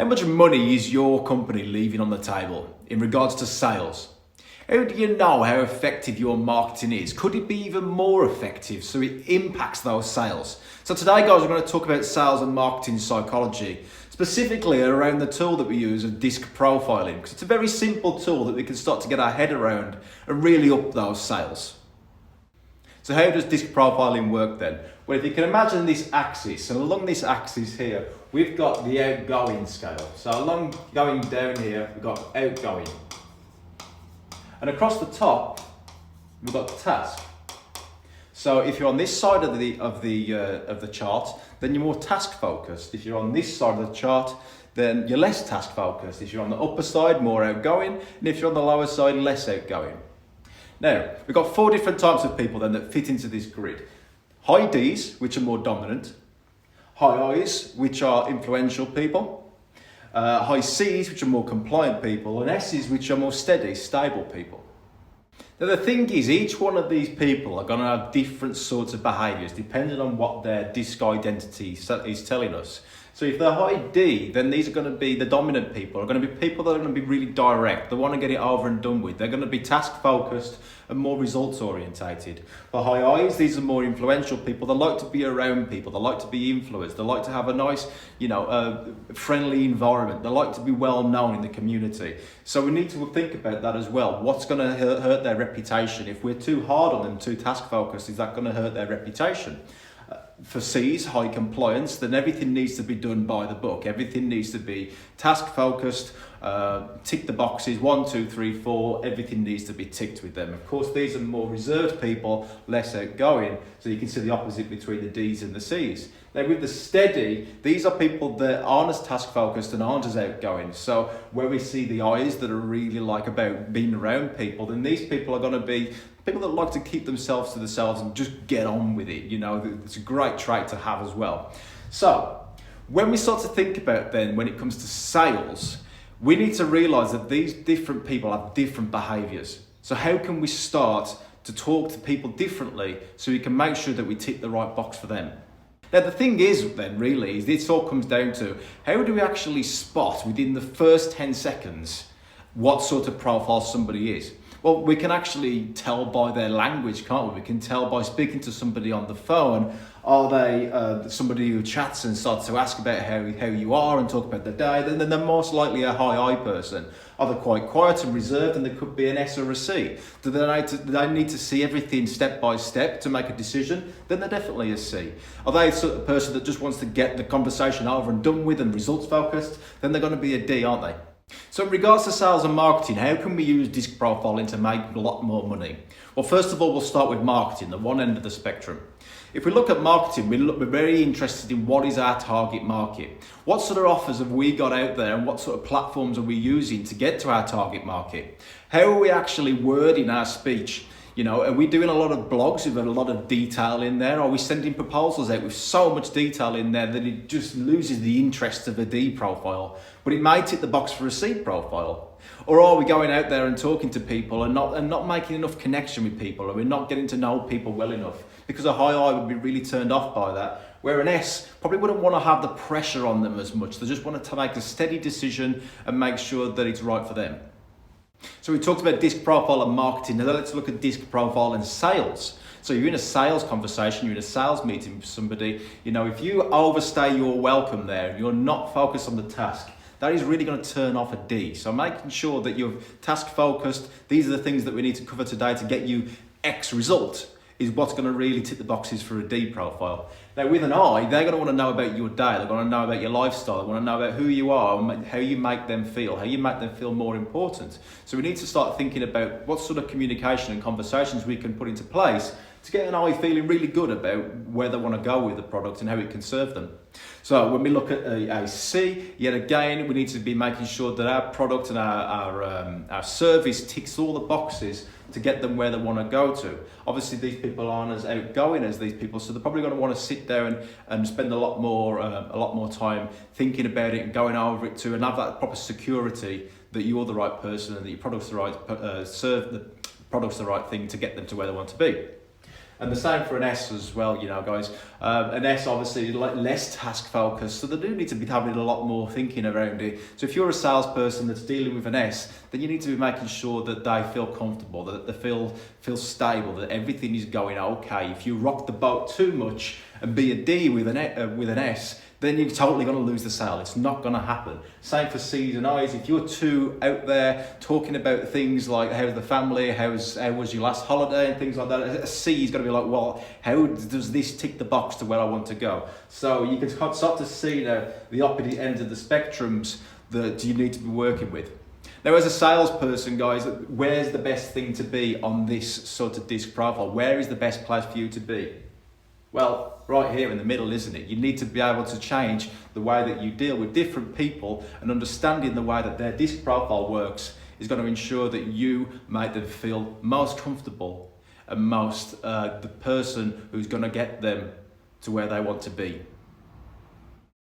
How much money is your company leaving on the table in regards to sales? How do you know how effective your marketing is? Could it be even more effective so it impacts those sales? So today, guys, we're going to talk about sales and marketing psychology, specifically around the tool that we use of disc profiling, because it's a very simple tool that we can start to get our head around and really up those sales. So how does disc profiling work then? Well, if you can imagine this axis, and along this axis here, we've got the outgoing scale. So along going down here, we've got outgoing. And across the top, we've got the task. So if you're on this side of the chart, then you're more task focused. If you're on this side of the chart, then you're less task focused. If you're on the upper side, more outgoing, and if you're on the lower side, less outgoing. Now, we've got 4 different types of people then that fit into this grid. High Ds, which are more dominant. High Is, which are influential people. High Cs, which are more compliant people. And S's, which are more steady, stable people. Now the thing is, each one of these people are going to have different sorts of behaviours depending on what their disc identity is telling us. So if they're high D, then these are going to be the dominant people, are going to be people that are going to be really direct. They want to get it over and done with. They're going to be task focused and more results orientated. For high Is, these are more influential people. They like to be around people. They like to be influenced. They like to have a nice, friendly environment. They like to be well known in the community. So we need to think about that as well. What's going to hurt their reputation? If we're too hard on them, too task focused, is that going to hurt their reputation? For C's, high compliance, then everything needs to be done by the book. Everything needs to be task focused, tick the boxes, 1, 2, 3, 4, everything needs to be ticked with them. Of course, these are more reserved people, less outgoing, so you can see the opposite between the D's and the C's. Now with the steady, these are people that aren't as task focused and aren't as outgoing. So where we see the I's that are really about being around people, then these people are going to be people that like to keep themselves to themselves and just get on with it. It's a great trait to have as well. So when we start to think about then, when it comes to sales, we need to realize that these different people have different behaviors. So how can we start to talk to people differently so we can make sure that we tick the right box for them? Now the thing is then really, is this all comes down to how do we actually spot within the first 10 seconds what sort of profile somebody is? Well, we can actually tell by their language, can't we? We can tell by speaking to somebody on the phone. Are they somebody who chats and starts to ask about how you are and talk about the day? Then they're most likely a high I person. Are they quite quiet and reserved, and they could be an S or a C? Do they need to see everything step by step to make a decision? Then they're definitely a C. Are they the sort of person that just wants to get the conversation over and done with and results focused? Then they're going to be a D, aren't they? So in regards to sales and marketing, how can we use disc profiling to make a lot more money? Well, first of all, we'll start with marketing, the one end of the spectrum. If we look at marketing, we're very interested in what is our target market. What sort of offers have we got out there, and what sort of platforms are we using to get to our target market? How are we actually wording our speech? Are we doing a lot of blogs with a lot of detail in there? Are we sending proposals out with so much detail in there that it just loses the interest of a D profile, but it may tick the box for a C profile? Or are we going out there and talking to people and not making enough connection with people? Or we're not getting to know people well enough? Because a high I would be really turned off by that, where an S probably wouldn't want to have the pressure on them as much. They just want to make a steady decision and make sure that it's right for them. So we talked about disc profile and marketing. Now let's look at disc profile and sales. So you're in a sales conversation, you're in a sales meeting with somebody. If you overstay your welcome there, you're not focused on the task, that is really going to turn off a D. So making sure that you're task focused, these are the things that we need to cover today to get you X result, is what's going to really tick the boxes for a D profile. Now with an I, they're going to want to know about your day, they're going to know about your lifestyle, they want to know about who you are, how you make them feel, how you make them feel more important. So we need to start thinking about what sort of communication and conversations we can put into place to get an I feeling really good about where they want to go with the product and how it can serve them. So when we look at a C, yet again, we need to be making sure that our product and our service ticks all the boxes to get them where they want to go to. Obviously, these people aren't as outgoing as these people, so they're probably going to want to sit there and spend a lot more time thinking about it and going over it to, and have that proper security that you're the right person and that your product's the right the product's the right thing to get them to where they want to be. And the same for an S as well, you know, guys. An S obviously less task focused, so they do need to be having a lot more thinking around it. So if you're a salesperson that's dealing with an S, then you need to be making sure that they feel comfortable, that they feel stable, that everything is going okay. If you rock the boat too much and be a D with an S, then you're totally going to lose the sale. It's not going to happen. Same for C's and I's. If you're too out there talking about things like how's the family, how was your last holiday and things like that, a C is going to be like, well, how does this tick the box to where I want to go? So you can start to see now the opposite ends of the spectrums that you need to be working with. Now, as a salesperson, guys, where's the best thing to be on this sort of disc profile? Where is the best place for you to be? Well, right here in the middle, isn't it? You need to be able to change the way that you deal with different people, and understanding the way that their disc profile works is going to ensure that you make them feel most comfortable and most the person who's going to get them to where they want to be.